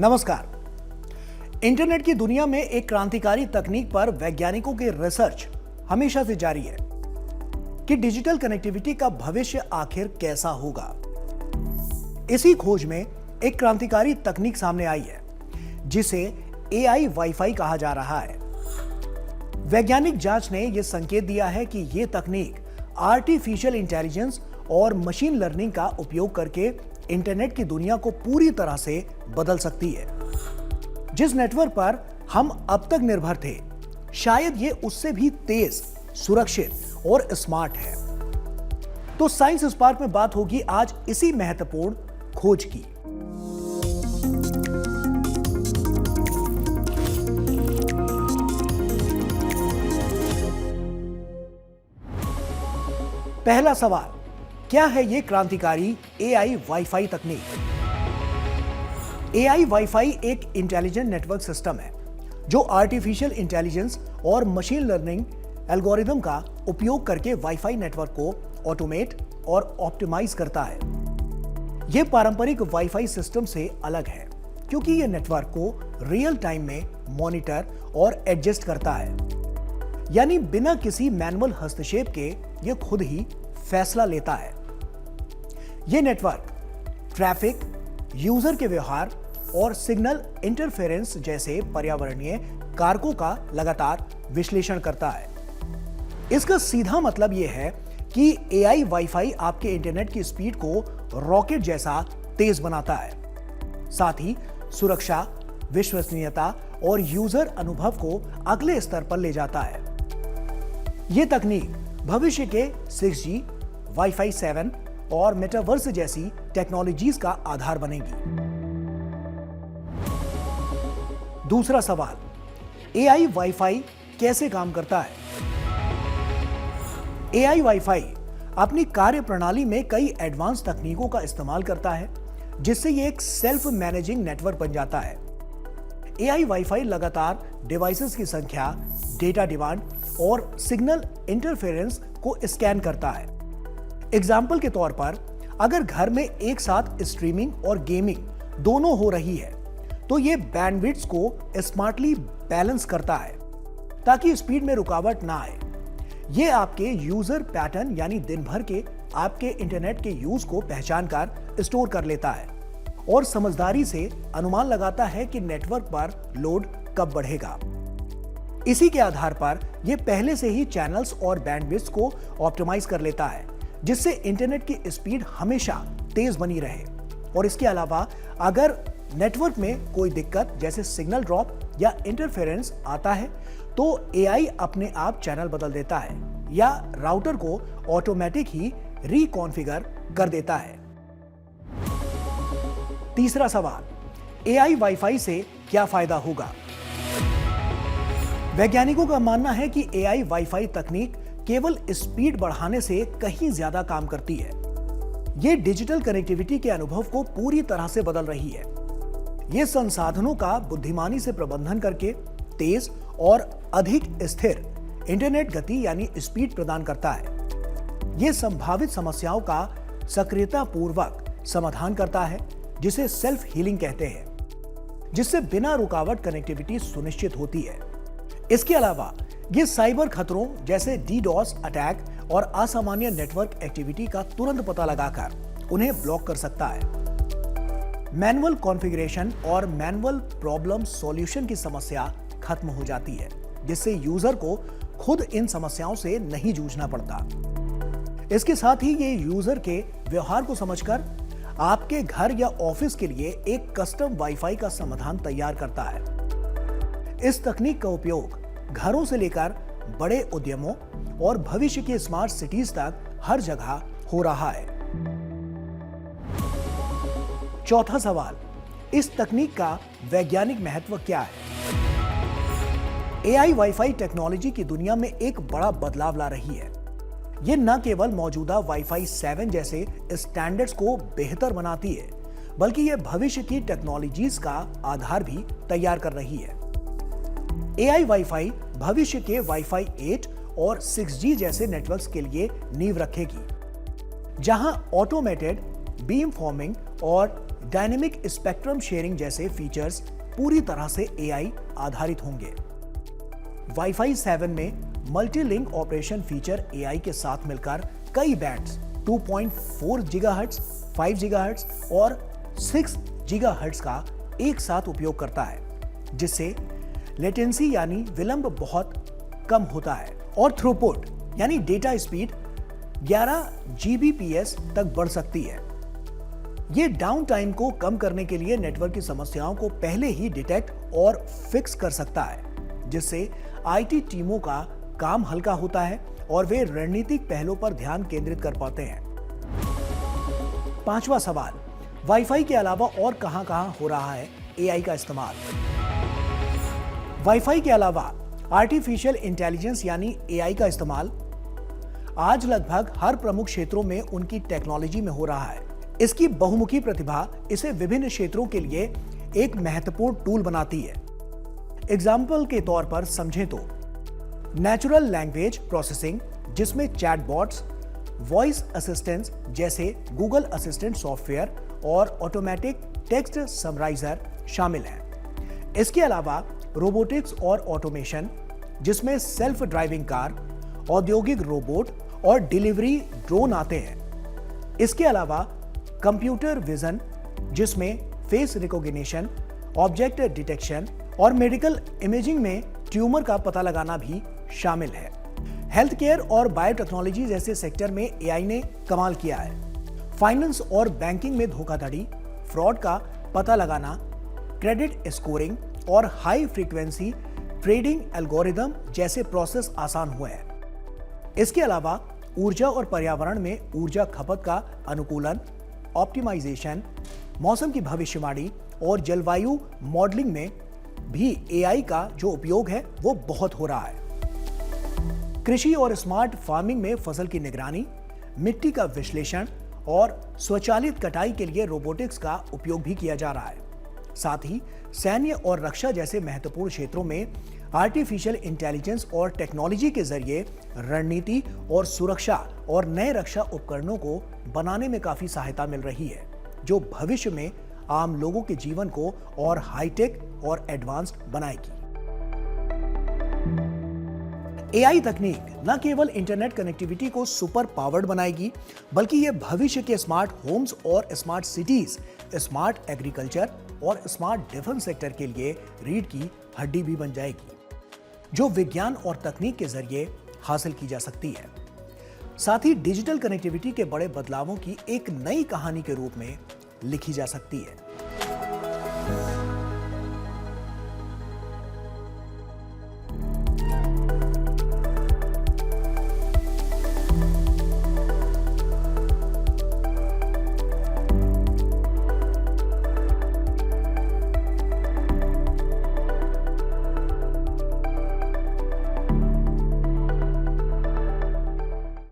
नमस्कार। इंटरनेट की दुनिया में एक क्रांतिकारी तकनीक पर वैज्ञानिकों की रिसर्च हमेशा से जारी है कि डिजिटल कनेक्टिविटी का भविष्य आखिर कैसा होगा। इसी खोज में एक क्रांतिकारी तकनीक सामने आई है जिसे एआई वाईफाई कहा जा रहा है। वैज्ञानिक जांच ने यह संकेत दिया है कि यह तकनीक आर्टिफिशियल इंटेलिजेंस और मशीन लर्निंग का उपयोग करके इंटरनेट की दुनिया को पूरी तरह से बदल सकती है। जिस नेटवर्क पर हम अब तक निर्भर थे, शायद ये उससे भी तेज, सुरक्षित और स्मार्ट है। तो साइंस स्पार्क में बात होगी आज इसी महत्वपूर्ण खोज की। पहला सवाल, क्या है ये क्रांतिकारी एआई वाईफाई तकनीक? एआई वाईफाई एक इंटेलिजेंट नेटवर्क सिस्टम है जो आर्टिफिशियल इंटेलिजेंस और मशीन लर्निंग एल्गोरिदम का उपयोग करके वाईफाई नेटवर्क को ऑटोमेट और ऑप्टिमाइज करता है। यह पारंपरिक वाईफाई सिस्टम से अलग है क्योंकि यह नेटवर्क को रियल टाइम में मॉनिटर और एडजस्ट करता है, यानी बिना किसी मैनुअल हस्तक्षेप के यह खुद ही फैसला लेता है। यह नेटवर्क ट्रैफिक, यूजर के व्यवहार और सिग्नल इंटरफेरेंस जैसे पर्यावरणीय कारकों का लगातार विश्लेषण करता है। इसका सीधा मतलब यह है कि एआई वाईफाई आपके इंटरनेट की स्पीड को रॉकेट जैसा तेज बनाता है, साथ ही सुरक्षा, विश्वसनीयता और यूजर अनुभव को अगले स्तर पर ले जाता है। यह तकनीक भविष्य के 6G, वाईफाई 7 और मेटावर्स जैसी टेक्नोलॉजीज का आधार बनेगी। दूसरा सवाल, एआई वाईफाई कैसे काम करता है? एआई वाईफाई अपनी कार्य प्रणाली में कई एडवांस तकनीकों का इस्तेमाल करता है जिससे यह एक सेल्फ मैनेजिंग नेटवर्क बन जाता है। एआई वाईफाई लगातार डिवाइसेस की संख्या, डेटा डिमांड और सिग्नल इंटरफेरेंस को स्कैन करता है। एग्जाम्पल के तौर पर, अगर घर में एक साथ स्ट्रीमिंग और गेमिंग दोनों हो रही है तो यह बैंडविड्थ को स्मार्टली बैलेंस करता है ताकि स्पीड में रुकावट ना आए। यह आपके यूजर पैटर्न यानी दिन भर के आपके इंटरनेट के यूज को पहचान कर स्टोर कर लेता है और समझदारी से अनुमान लगाता है कि नेटवर्क पर लोड कब बढ़ेगा। इसी के आधार पर यह पहले से ही चैनल्स और बैंडविड्थ को ऑप्टिमाइज कर लेता है जिससे इंटरनेट की स्पीड हमेशा तेज बनी रहे। और इसके अलावा अगर नेटवर्क में कोई दिक्कत जैसे सिग्नल ड्रॉप या इंटरफेरेंस आता है तो एआई अपने आप चैनल बदल देता है या राउटर को ऑटोमेटिक ही रिकॉन्फ़िगर कर देता है। तीसरा सवाल, एआई वाईफाई से क्या फायदा होगा? वैज्ञानिकों का मानना है कि एआई वाईफाई तकनीक केवल स्पीड बढ़ाने से कहीं ज्यादा काम करती है। यह डिजिटल कनेक्टिविटी के अनुभव को पूरी तरह से बदल रही है। यह संसाधनों का बुद्धिमानी से प्रबंधन करके तेज और अधिक स्थिर इंटरनेट गति यानी स्पीड प्रदान करता है। यह संभावित समस्याओं का सक्रियतापूर्वक समाधान करता है जिसे सेल्फ हीलिंग कहते हैं, जिससे बिना रुकावट कनेक्टिविटी सुनिश्चित होती है। इसके अलावा यह साइबर खतरों जैसे डीडॉस अटैक और असामान्य नेटवर्क एक्टिविटी का तुरंत पता लगाकर उन्हें ब्लॉक कर सकता है। मैनुअल कॉन्फ़िगरेशन और मैनुअल प्रॉब्लम सॉल्यूशन की समस्या खत्म हो जाती है जिससे यूजर को खुद इन समस्याओं से नहीं जूझना पड़ता। इसके साथ ही ये यूजर के व्यवहार को समझकर आपके घर या ऑफिस के लिए एक कस्टम वाईफाई का समाधान तैयार करता है। इस तकनीक का उपयोग घरों से लेकर बड़े उद्यमों और भविष्य के स्मार्ट सिटीज तक हर जगह हो रहा है। चौथा सवाल, इस तकनीक का वैज्ञानिक महत्व क्या है? एआई वाईफाई टेक्नोलॉजी की दुनिया में एक बड़ा बदलाव ला रही है। यह न केवल मौजूदा वाईफाई 7 जैसे स्टैंडर्ड्स को बेहतर बनाती है, बल्कि यह भविष्य की टेक्नोलॉजीज का आधार भी तैयार कर रही है। एआई वाईफाई भविष्य के वाईफाई 8 और 6G जैसे नेटवर्क्स के लिए नींव रखेगी, जहां ऑटोमेटेड बीम फॉर्मिंग और डायनेमिक स्पेक्ट्रम शेयरिंग जैसे फीचर्स पूरी तरह से एआई आधारित होंगे। वाईफाई 7 में multi link operation feature AI के साथ मिलकर कई बैंड्स 2.4 गीगाहर्ट्ज, 5 गीगाहर्ट्ज और 6 गीगाहर्ट्ज का एक साथ उपयोग करता है, जिससे लेटेंसी यानी विलंब बहुत कम होता है और थ्रूपुट यानी डेटा स्पीड 11 जीबीपीएस तक बढ़ सकती है। ये डाउन टाइम को कम करने के लिए नेटवर्क की समस्याओं को पहले ही डिटेक्ट और फिक्स कर सकता है, जिससे आईटी टीमों का काम हल्का होता है और वे रणनीतिक पहलों पर ध्यान केंद्रित कर पाते हैं। पांचवा सवाल, वाईफाई के अलावा और कहां-कहां हो रहा है एआई का इस्तेमाल? वाईफाई के अलावा आर्टिफिशियल इंटेलिजेंस यानी एआई का इस्तेमाल आज लगभग हर प्रमुख क्षेत्रों में उनकी टेक्नोलॉजी में हो रहा है। इसकी बहुमुखी प्रतिभा इसे विभिन्न क्षेत्रों के लिए एक महत्वपूर्ण टूल बनाती है। एग्जाम्पल के तौर पर समझें तो नेचुरल लैंग्वेज प्रोसेसिंग, जिसमें चैटबॉट्स, वॉइस असिस्टेंट्स जैसे गूगल असिस्टेंट सॉफ्टवेयर और ऑटोमेटिक टेक्स्ट समराइजर शामिल हैं। इसके अलावा रोबोटिक्स और ऑटोमेशन, जिसमें सेल्फ ड्राइविंग कार, औद्योगिक रोबोट और डिलीवरी ड्रोन आते हैं। इसके अलावा कंप्यूटर विजन, जिसमें फेस रिकॉग्निशन, ऑब्जेक्ट डिटेक्शन और मेडिकल इमेजिंग में ट्यूमर का पता लगाना भी शामिल है। हेल्थ केयर और बायोटेक्नोलॉजी जैसे सेक्टर में एआई ने कमाल किया है। फाइनेंस और बैंकिंग में धोखाधड़ी, फ्रॉड का पता लगाना, क्रेडिट स्कोरिंग और हाई फ्रीक्वेंसी ट्रेडिंग एल्गोरिदम जैसे प्रोसेस आसान हुए हैं। इसके अलावा ऊर्जा और पर्यावरण में ऊर्जा खपत का अनुकूलन, ऑप्टिमाइजेशन, मौसम की भविष्यवाणी और जलवायु मॉडलिंग में भी एआई का जो उपयोग है वो बहुत हो रहा है। कृषि और स्मार्ट फार्मिंग में फसल की निगरानी, मिट्टी का विश्लेषण और स्वचालित कटाई के लिए रोबोटिक्स का उपयोग भी किया जा रहा है। साथ ही सैन्य और रक्षा जैसे महत्वपूर्ण क्षेत्रों में आर्टिफिशियल इंटेलिजेंस और टेक्नोलॉजी के जरिए रणनीति और सुरक्षा और नए रक्षा उपकरणों को बनाने में काफी सहायता मिल रही है, जो भविष्य में आम लोगों के जीवन को और हाईटेक और एडवांस्ड बनाएगी। एआई तकनीक न केवल इंटरनेट कनेक्टिविटी को सुपर पावर्ड बनाएगी, बल्कि यह भविष्य के स्मार्ट होम्स और स्मार्ट सिटीज, स्मार्ट एग्रीकल्चर और स्मार्ट डिफेंस सेक्टर के लिए रीढ़ की हड्डी भी बन जाएगी, जो विज्ञान और तकनीक के जरिए हासिल की जा सकती है। साथ ही डिजिटल कनेक्टिविटी के बड़े बदलावों की एक नई कहानी के रूप में लिखी जा सकती है।